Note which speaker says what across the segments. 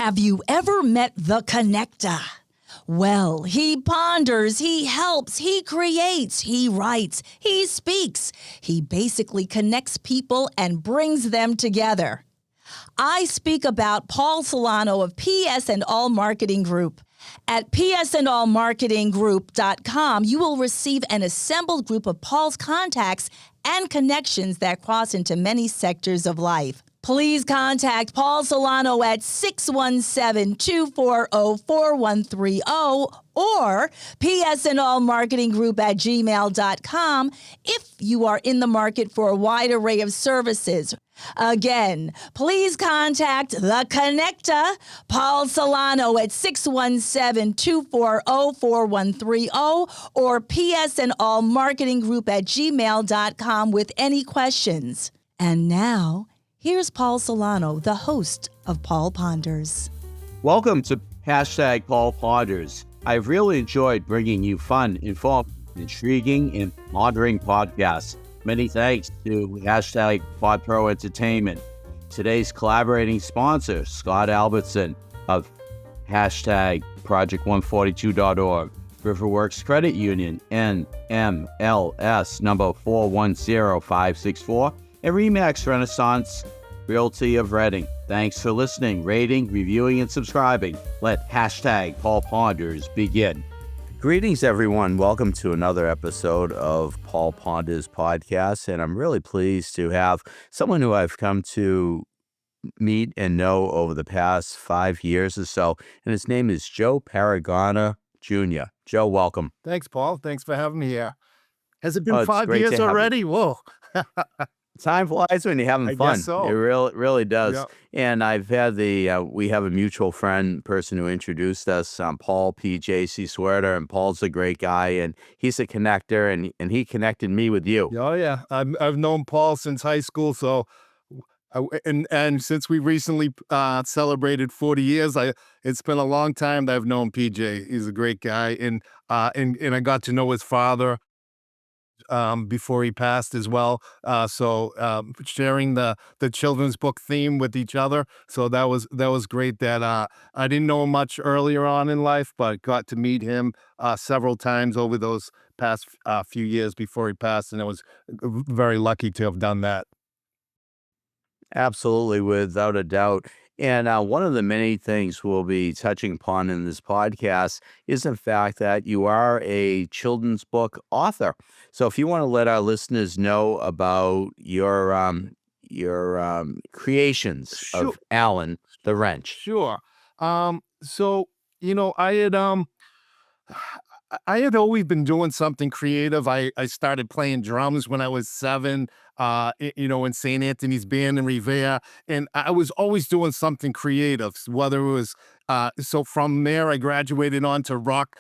Speaker 1: Have you ever met the connector? Well, he ponders, he helps, he creates, he writes, he speaks. He basically connects people and brings them together. I speak about Paul Solano of PS and All Marketing Group. At psandallmarketinggroup.com, you will receive an assembled group of Paul's contacts and connections that cross into many sectors of life. Please contact Paul Solano at 617-240-4130 or psandallmarketinggroup@gmail.com if you are in the market for a wide array of services. Again, please contact the connector, Paul Solano, at 617-240-4130 or psandallmarketinggroup@gmail.com with any questions. And now, here's Paul Solano, the host of Paul Ponders.
Speaker 2: Welcome to #Paul Ponders. I've really enjoyed bringing you fun, informed, intriguing, and pondering podcasts. Many thanks to #PodPro Entertainment. Today's collaborating sponsor, Scott Albertson of #Project142.org, Riverworks Credit Union, NMLS number 410564, and Remax Renaissance Realty of Reading. Thanks for listening, rating, reviewing, and subscribing. Let #Paul Ponders begin. Greetings, everyone. Welcome to another episode of Paul Ponders Podcast, and I'm really pleased to have someone who I've come to meet and know over the past 5 years or so, and his name is Joe Paragona Jr. Joe, welcome.
Speaker 3: Thanks, Paul. Thanks for having me here. Has it been
Speaker 2: it's
Speaker 3: 5
Speaker 2: great
Speaker 3: years
Speaker 2: to have
Speaker 3: already? Whoa.
Speaker 2: Time flies when you're having
Speaker 3: I
Speaker 2: fun.
Speaker 3: guess so.
Speaker 2: It really does.
Speaker 3: Yep.
Speaker 2: And I've had we have a mutual person who introduced us, Paul PJC Swerter, and Paul's a great guy, and he's a connector, and he connected me with you.
Speaker 3: Oh, yeah. I've known Paul since high school, so and since we recently celebrated 40 years, it's been a long time that I've known PJ. He's a great guy, and I got to know his father before he passed as well. So sharing the children's book theme with each other. So that was great that I didn't know him much earlier on in life, but got to meet him several times over those past few years before he passed. And I was very lucky to have done that.
Speaker 2: Absolutely, without a doubt. And one of the many things we'll be touching upon in this podcast is the fact that you are a children's book author. So if you want to let our listeners know about your creations
Speaker 3: Sure.
Speaker 2: of Alan the Wrench.
Speaker 3: Sure. So, I had always been doing something creative. I started playing drums when I was 7, in St. Anthony's Band in Revere, and I was always doing something creative, whether it was, so from there I graduated on to rock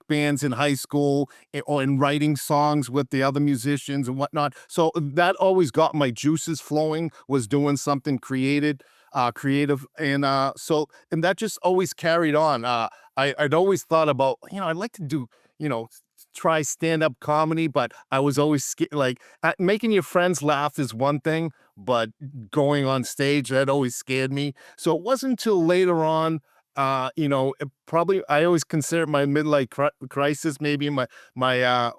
Speaker 3: bands in high school, or in writing songs with the other musicians and whatnot. So that always got my juices flowing, was doing something creative, and that just always carried on. I'd always thought about, I'd like to do, try stand-up comedy, but I was always scared. Making your friends laugh is one thing, but going on stage, that always scared me. So it wasn't until later on, probably I always consider my midlife crisis, maybe in my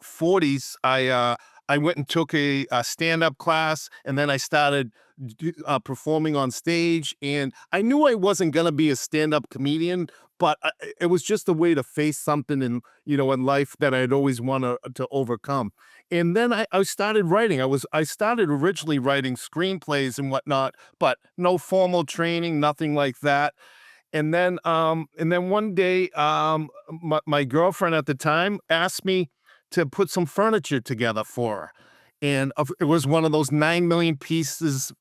Speaker 3: 40s. I went and took a stand-up class, and then I started performing on stage, and I knew I wasn't going to be a stand-up comedian, but it was just a way to face something in life that I'd always wanted to overcome. And then I started writing. I started originally writing screenplays and whatnot, but no formal training, nothing like that. And then one day, my girlfriend at the time asked me to put some furniture together for her. And it was one of those 9 million pieces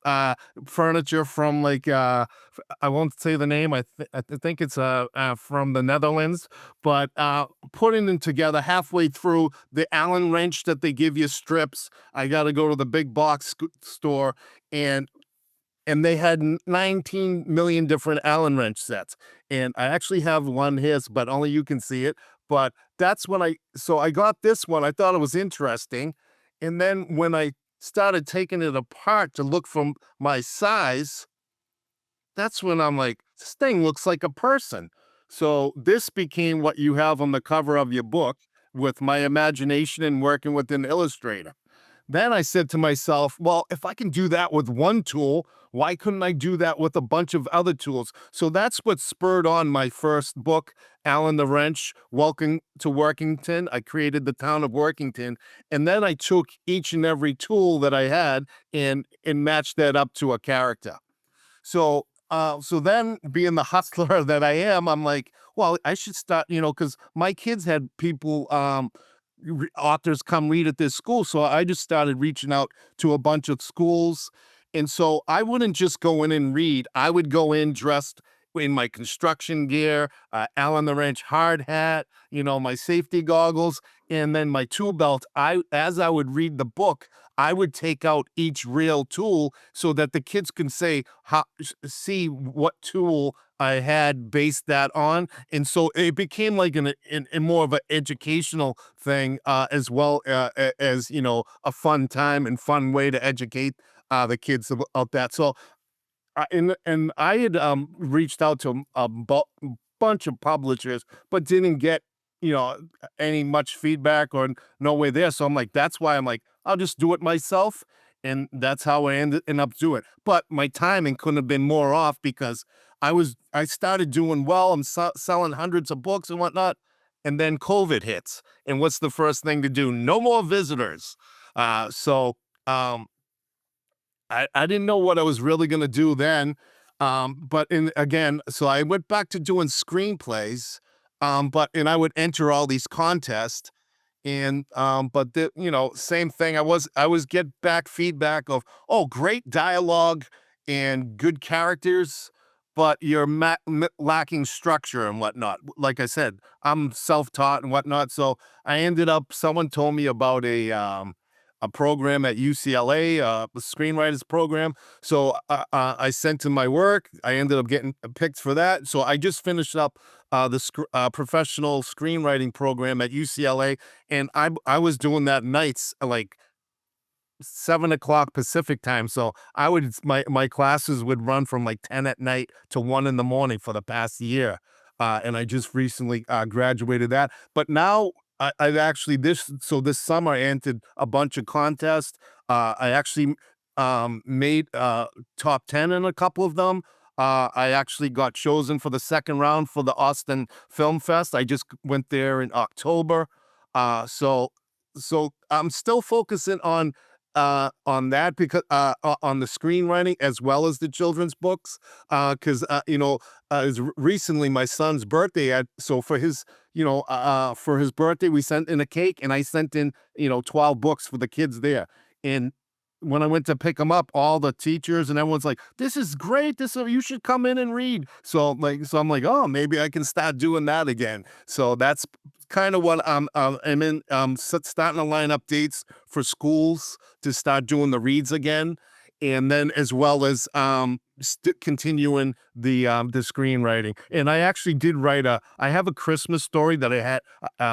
Speaker 3: furniture from I won't say the name. I think it's from the Netherlands, but putting them together halfway through the Allen wrench that they give you strips. I got to go to the big box store, and they had 19 million different Allen wrench sets. And I actually have one here, but only you can see it. But that's when I got this one. I thought it was interesting. And then when I started taking it apart to look for my size, that's when I'm like, this thing looks like a person. So this became what you have on the cover of your book with my imagination and working with an illustrator. Then I said to myself, well, if I can do that with one tool, why couldn't I do that with a bunch of other tools? So that's what spurred on my first book, Alan the Wrench, Welcome to Workington. I created the town of Workington. And then I took each and every tool that I had and matched that up to a character. So then being the hustler that I am, I'm like, well, I should start, because my kids had people, authors come read at this school. So I just started reaching out to a bunch of schools. And so I wouldn't just go in and read. I would go in dressed in my construction gear, Alan the Wrench hard hat, my safety goggles, and then my tool belt. As I would read the book, I would take out each real tool so that the kids can see what tool I had based that on. And so it became like an more of an educational thing, as well, as, a fun time and fun way to educate the kids about that. So and I had reached out to bunch of publishers, but didn't get you know any much feedback or no way there. So I'm like, that's why I'm like, I'll just do it myself, and that's how I ended up doing it. But my timing couldn't have been more off because I started doing well. I'm selling hundreds of books and whatnot, and then COVID hits. And what's the first thing to do? No more visitors. So. I didn't know what I was really gonna do then. But again, so I went back to doing screenplays. And I would enter all these contests, and but same thing. I was get back feedback of, oh, great dialogue and good characters, but you're lacking structure and whatnot. Like I said, I'm self-taught and whatnot, so I ended up. Someone told me about a program at UCLA, the screenwriters program. So I sent in my work. I ended up getting picked for that. So I just finished up the professional screenwriting program at UCLA, and I was doing that nights, like 7 o'clock Pacific time. So my classes would run from like 10 at night to 1 in the morning for the past year. And I just recently graduated that. But now I've actually this summer I entered a bunch of contests. I actually made top 10 in a couple of them. I actually got chosen for the second round for the Austin Film Fest. I just went there in October. So I'm still focusing on that because on the screenwriting as well as the children's books, because recently my son's birthday. So for his birthday we sent in a cake, and I sent in 12 books for the kids there. And when I went to pick them up, all the teachers and everyone's like, "This is great. You should come in and read." So I'm like, oh, maybe I can start doing that again. So that's kind of what I'm in. Starting to line up dates for schools to start doing the reads again, and then as well as continuing the screenwriting. And I actually did write I have a Christmas story that I had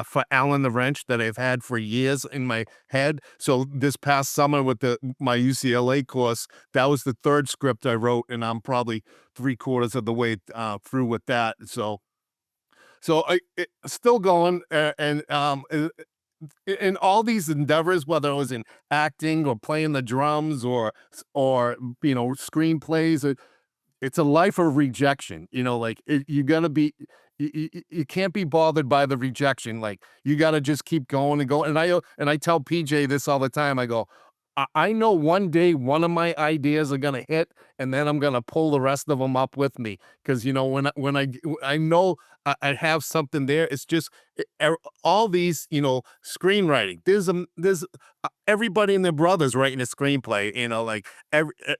Speaker 3: for Alan the Wrench that I've had for years in my head. So this past summer with my UCLA course, that was the third script I wrote, and I'm probably 3/4 of the way through with that. So still going, in all these endeavors, whether it was in acting or playing the drums or screenplays, it's a life of rejection. Like you're gonna be, you can't be bothered by the rejection. Like you got to just keep going and go. And I tell PJ this all the time. I go, I know one day one of my ideas are gonna hit, and then I'm gonna pull the rest of them up with me. Because I know I have something there. It's just all these screenwriting. There's everybody and their brothers writing a screenplay.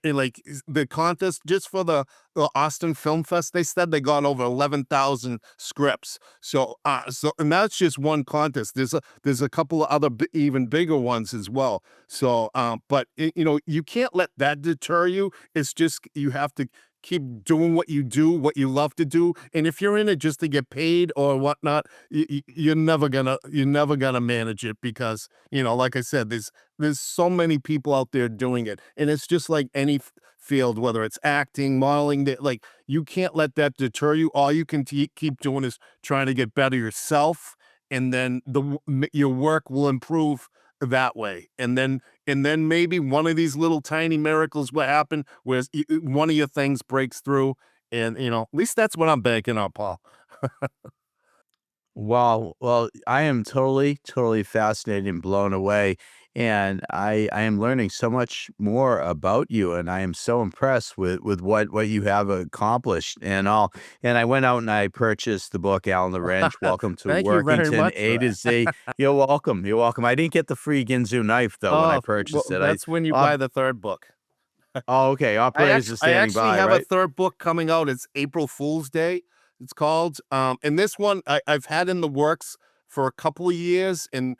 Speaker 3: Like the contest just for the Austin Film Fest. They said they got over 11,000 scripts. And that's just one contest. There's a couple of other even bigger ones as well. So, but you can't let that deter you. It's just you have to keep doing what you do, what you love to do. And if you're in it just to get paid or whatnot, you're never gonna manage it because, like I said, there's so many people out there doing it, and it's just like any field, whether it's acting, modeling, that like you can't let that deter you. All you can keep doing is trying to get better yourself, and then your work will improve that way. And then maybe one of these little tiny miracles will happen where one of your things breaks through, and at least that's what I'm banking on, Paul.
Speaker 2: Well, I am totally, totally fascinated and blown away, and I am learning so much more about you, and I am so impressed with what you have accomplished and all. And I went out and I purchased the book Alan the Wrench, Welcome to
Speaker 3: Thank you very
Speaker 2: Workington,
Speaker 3: much
Speaker 2: A
Speaker 3: for
Speaker 2: to
Speaker 3: that.
Speaker 2: Z. You're welcome. You're welcome. I didn't get the free Ginzu knife though when I
Speaker 3: Oh,
Speaker 2: purchased
Speaker 3: well,
Speaker 2: it.
Speaker 3: that's when you
Speaker 2: Op-
Speaker 3: buy the third book.
Speaker 2: okay, operators are
Speaker 3: I
Speaker 2: standing
Speaker 3: actually
Speaker 2: by,
Speaker 3: have a
Speaker 2: right?
Speaker 3: third book coming out. It's April Fool's Day. It's called. And this one I've had in the works for a couple of years, and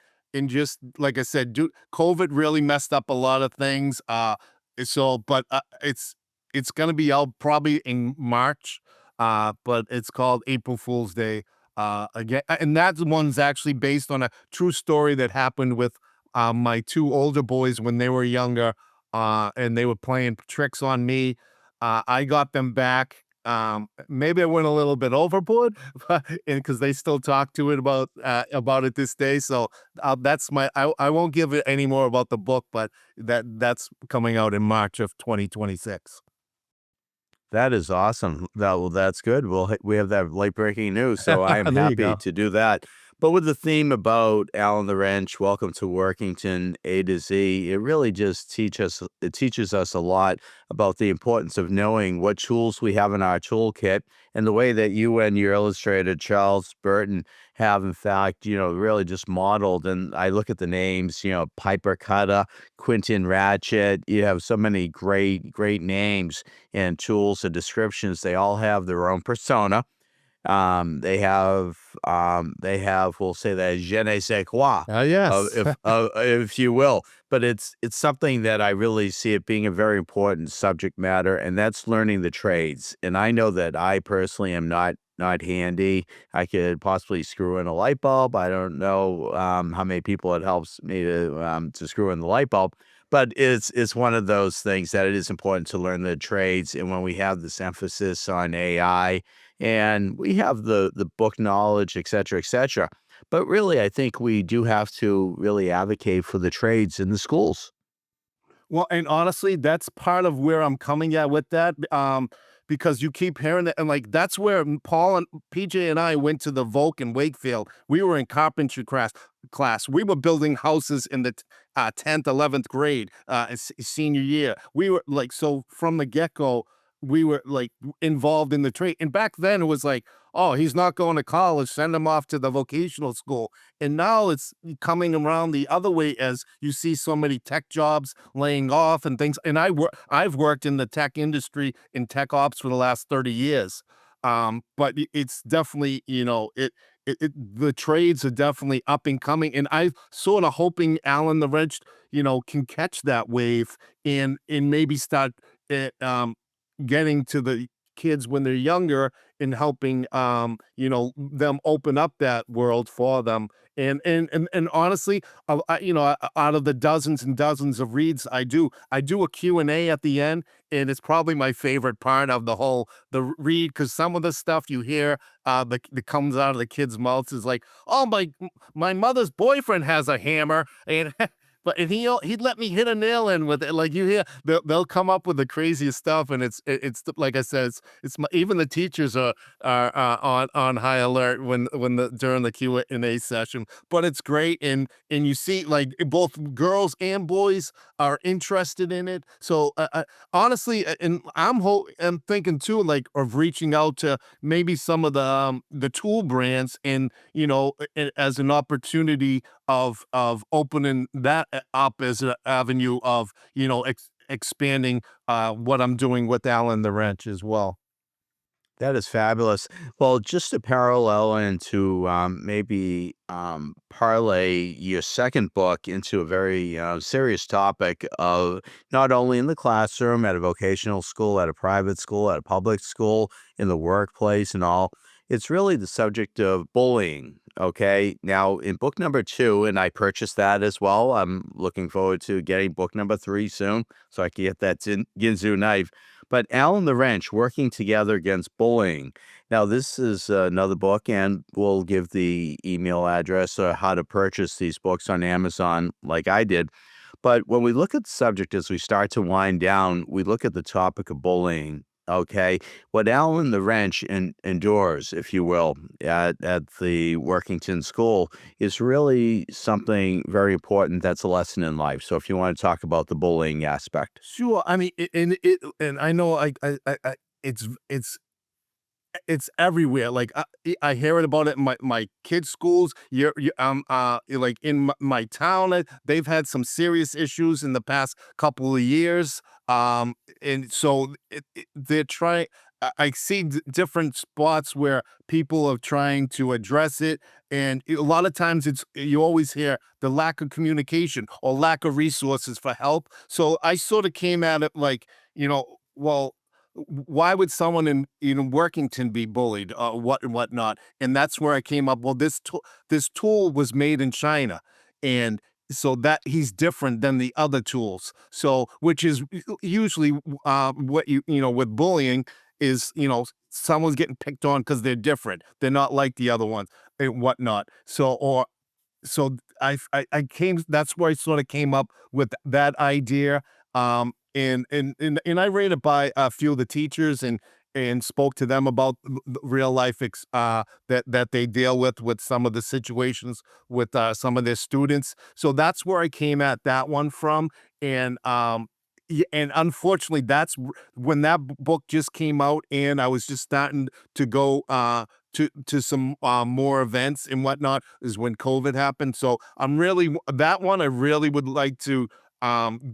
Speaker 3: just like I said, COVID really messed up a lot of things. But it's gonna be out probably in March. But it's called April Fool's Day. Again, and that one's actually based on a true story that happened with my two older boys when they were younger, and they were playing tricks on me. I got them back. Maybe I went a little bit overboard, but because they still talk to it about it this day. So that's my. I won't give it any more about the book, but that's coming out in March of 2026.
Speaker 2: That is awesome. That's good. We have that late breaking news, so I am
Speaker 3: There you
Speaker 2: happy
Speaker 3: go.
Speaker 2: to do that. But with the theme about Alan the Wrench, Welcome to Workington, A to Z, it really just it teaches us a lot about the importance of knowing what tools we have in our toolkit, and the way that you and your illustrator Charles Burton have in fact, really just modeled. And I look at the names, Piper Cutter, Quentin Ratchet. You have so many great, great names and tools and descriptions. They all have their own persona. They have, we'll say that je ne sais quoi,
Speaker 3: Yes.
Speaker 2: if you will. But it's something that I really see it being a very important subject matter, and that's learning the trades. And I know that I personally am not handy. I could possibly screw in a light bulb. I don't know how many people it helps me to screw in the light bulb. But it's one of those things that it is important to learn the trades. And when we have this emphasis on AI, and we have the book knowledge, et cetera, et cetera. But really, I think we do have to really advocate for the trades in the schools.
Speaker 3: Well, and honestly, that's part of where I'm coming at with that, because you keep hearing that, and like that's where Paul and PJ and I went to the Volk in Wakefield. We were in carpentry class. We were building houses in the 10th, 11th grade, senior year. We were like, so from the get go, we were like involved in the trade. And back then, it was like, oh, he's not going to college, send him off to the vocational school. And now it's coming around the other way as you see so many tech jobs laying off and things. And I've worked in the tech industry in tech ops for the last 30 years. But it's definitely, the trades are definitely up and coming. And I sort of hoping Alan the Wrench, can catch that wave and maybe start getting to the kids when they're younger and helping them open up that world for them. And honestly, out of the dozens and dozens of reads I do a Q&A at the end, and it's probably my favorite part of the read, because some of the stuff you hear that comes out of the kids' mouths is like, oh, my mother's boyfriend has a hammer, and and he'd let me hit a nail in with it. Like you hear, they'll come up with the craziest stuff, and like I said, even the teachers are on high alert during the Q&A session. But it's great, and you see like both girls and boys are interested in it. So honestly, and I'm thinking too, like of reaching out to maybe some of the tool brands, and as an opportunity of opening that up as an avenue of expanding what I'm doing with Alan the Wrench as well.
Speaker 2: That is fabulous. Well, just to parallel and to maybe parlay your second book into a very serious topic of not only in the classroom, at a vocational school, at a private school, at a public school, in the workplace, and all, it's really the subject of bullying. Okay. Now, in book number 2, and I purchased that as well. I'm looking forward to getting book number 3 soon so I can get that Ginzu knife. But Alan the Wrench, Working Together Against Bullying. Now, this is another book, and we'll give the email address or how to purchase these books on Amazon like I did. But when we look at the subject as we start to wind down, we look at the topic of bullying. Okay. What Alan the Wrench endures, if you will, at the Workington School is really something very important that's a lesson in life. So if you want to talk about the bullying aspect.
Speaker 3: Sure. I mean, and I know it's it's everywhere. Like I hear it about it in my kids' schools. Like in my town, they've had some serious issues in the past couple of years. And so they're trying. I see different spots where people are trying to address it, and a lot of times it's you always hear the lack of communication or lack of resources for help. So I sort of came at it like, well, why would someone in Workington be bullied, what and whatnot? And that's where I came up. Well, this tool was made in China, and so that he's different than the other tools. So, which is usually what with bullying is someone's getting picked on because they're different. They're not like the other ones and whatnot. So I came that's where I sort of came up with that idea. And I ran it by a few of the teachers and spoke to them about real life that they deal with some of the situations with some of their students. So that's where I came at that one from. And and unfortunately, when that book just came out, and I was just starting to go to some more events and whatnot, is when COVID happened. So that one I really would like to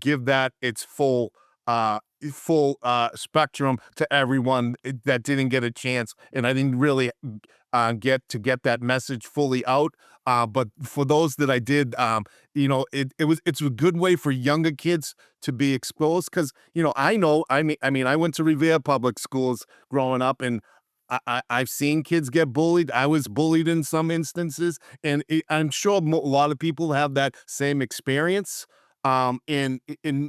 Speaker 3: give that its full spectrum to everyone that didn't get a chance, and I didn't really get that message fully out. But for those that I did, it's a good way for younger kids to be exposed because I went to Revere Public Schools growing up, and I've seen kids get bullied. I was bullied in some instances, and I'm sure a lot of people have that same experience. In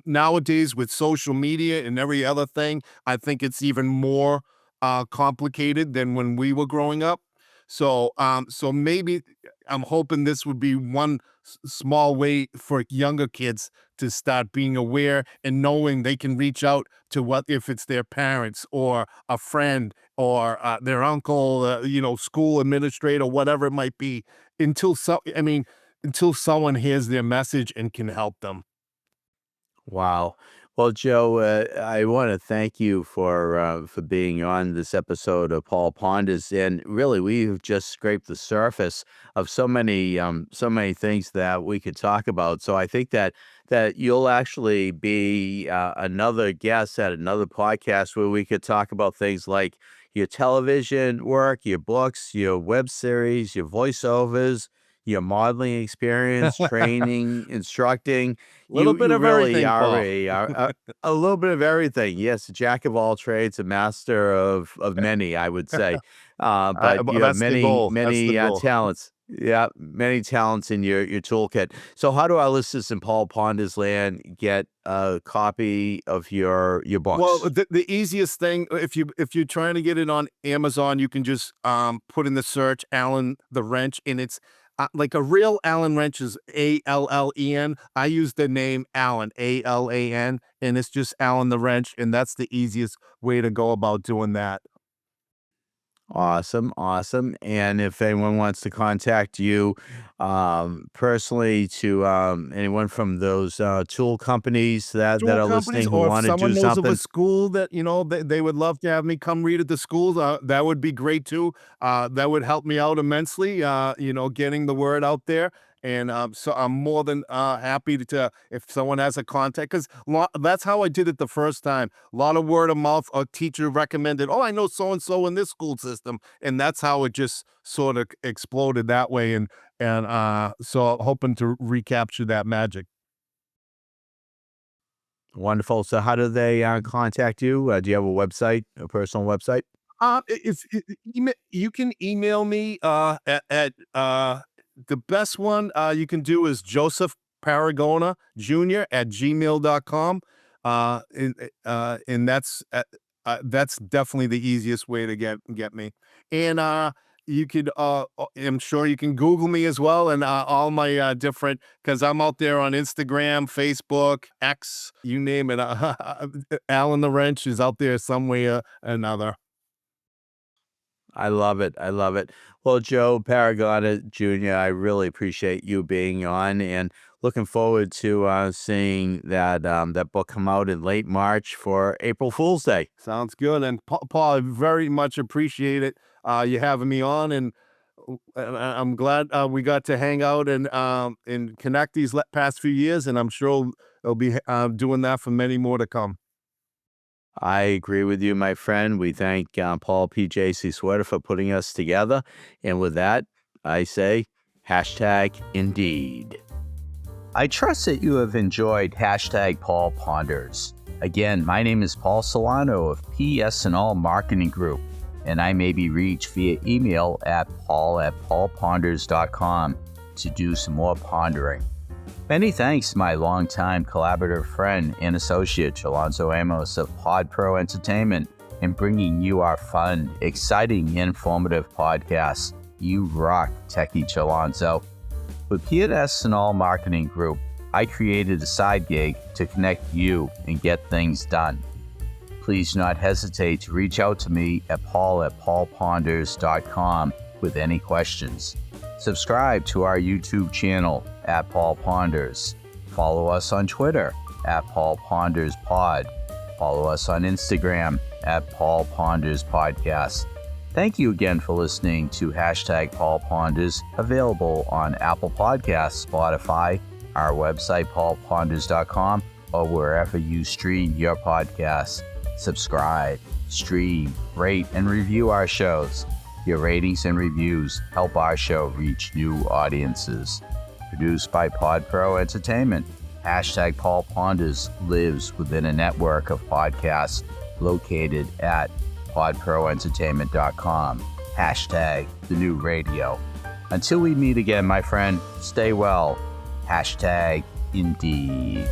Speaker 3: nowadays with social media and every other thing, I think it's even more complicated than when we were growing up. So maybe I'm hoping this would be one small way for younger kids to start being aware and knowing they can reach out to what if it's their parents or a friend or their uncle, school administrator, whatever it might be, until someone hears their message and can help them.
Speaker 2: Wow. Well, Joe, I want to thank you for being on this episode of Paul Ponders, and really, we've just scraped the surface of so many things that we could talk about. So I think that you'll actually be another guest at another podcast where we could talk about things like your television work, your books, your web series, your voiceovers, your modeling experience, training, instructing.
Speaker 3: Little bit
Speaker 2: You
Speaker 3: of
Speaker 2: really
Speaker 3: everything,
Speaker 2: are
Speaker 3: Paul.
Speaker 2: a little bit of everything. Yes, a jack of all trades, a master of many, I would say. But
Speaker 3: Well,
Speaker 2: you have
Speaker 3: that's the
Speaker 2: many
Speaker 3: goal. That's the goal.
Speaker 2: talents. Yeah, many talents in your toolkit. So, how do our listeners in Paul Ponders land get a copy of your
Speaker 3: Well,
Speaker 2: books?
Speaker 3: the easiest thing, if you're trying to get it on Amazon, you can just put in the search Allen the Wrench, and it's like a real Allen wrench is Allen. I use the name Allen, Alan, and it's just Allen the Wrench, and that's the easiest way to go about doing that.
Speaker 2: Awesome, awesome. And if anyone wants to contact you personally, to anyone from those tool companies that
Speaker 3: Tool
Speaker 2: are
Speaker 3: companies,
Speaker 2: listening who
Speaker 3: or if
Speaker 2: want to
Speaker 3: someone
Speaker 2: do
Speaker 3: knows of a
Speaker 2: something,
Speaker 3: school that they would love to have me come read at the schools, that would be great too. That would help me out immensely. Getting the word out there. And so I'm more than happy to, if someone has a contact, because that's how I did it the first time. A lot of word of mouth. A teacher recommended, oh, I know so and so in this school system, and that's how it just sort of exploded that way. And so I'm hoping to recapture that magic.
Speaker 2: Wonderful. So how do they contact you? Do you have a website, a personal website?
Speaker 3: You can email me at the best one you can do is Joseph Paragona Jr. at gmail.com. And that's definitely the easiest way to get me. And you could I'm sure you can Google me as well, and all my different, because I'm out there on Instagram, Facebook, X, you name it. Alan the Wrench is out there some way or another.
Speaker 2: I love it. I love it. Well, Joe Paragona Jr., I really appreciate you being on, and looking forward to seeing that book come out in late March for April Fool's Day.
Speaker 3: Sounds good. And Paul, I very much appreciate it. You having me on, and I'm glad we got to hang out and connect these past few years. And I'm sure I'll be doing that for many more to come.
Speaker 2: I agree with you, my friend. We thank Paul P.J.C. Sweater for putting us together. And with that, I say hashtag indeed. I trust that you have enjoyed hashtag Paul Ponders. Again, my name is Paul Solano of PS&All Marketing Group, and I may be reached via email at paul@paulponders.com to do some more pondering. Many thanks to my longtime collaborative friend and associate, Chalonzo Amos of Pod Pro Entertainment, in bringing you our fun, exciting, informative podcasts. You rock, Techie Chalonzo. With PS&All Marketing Group, I created a side gig to connect you and get things done. Please do not hesitate to reach out to me at paul@paulponders.com with any questions. Subscribe to our YouTube channel at Paul Ponders. Follow us on Twitter at Paul Ponders Pod. Follow us on Instagram at Paul Ponders Podcast. Thank you again for listening to hashtag Paul Ponders, available on Apple Podcasts, Spotify, our website paulponders.com, or wherever you stream your podcasts. Subscribe, stream, rate, and review our shows. Your ratings and reviews help our show reach new audiences. Produced by Pod Pro Entertainment, hashtag Paul Ponders lives within a network of podcasts located at podproentertainment.com, hashtag the new radio. Until we meet again, my friend, stay well, hashtag indeed.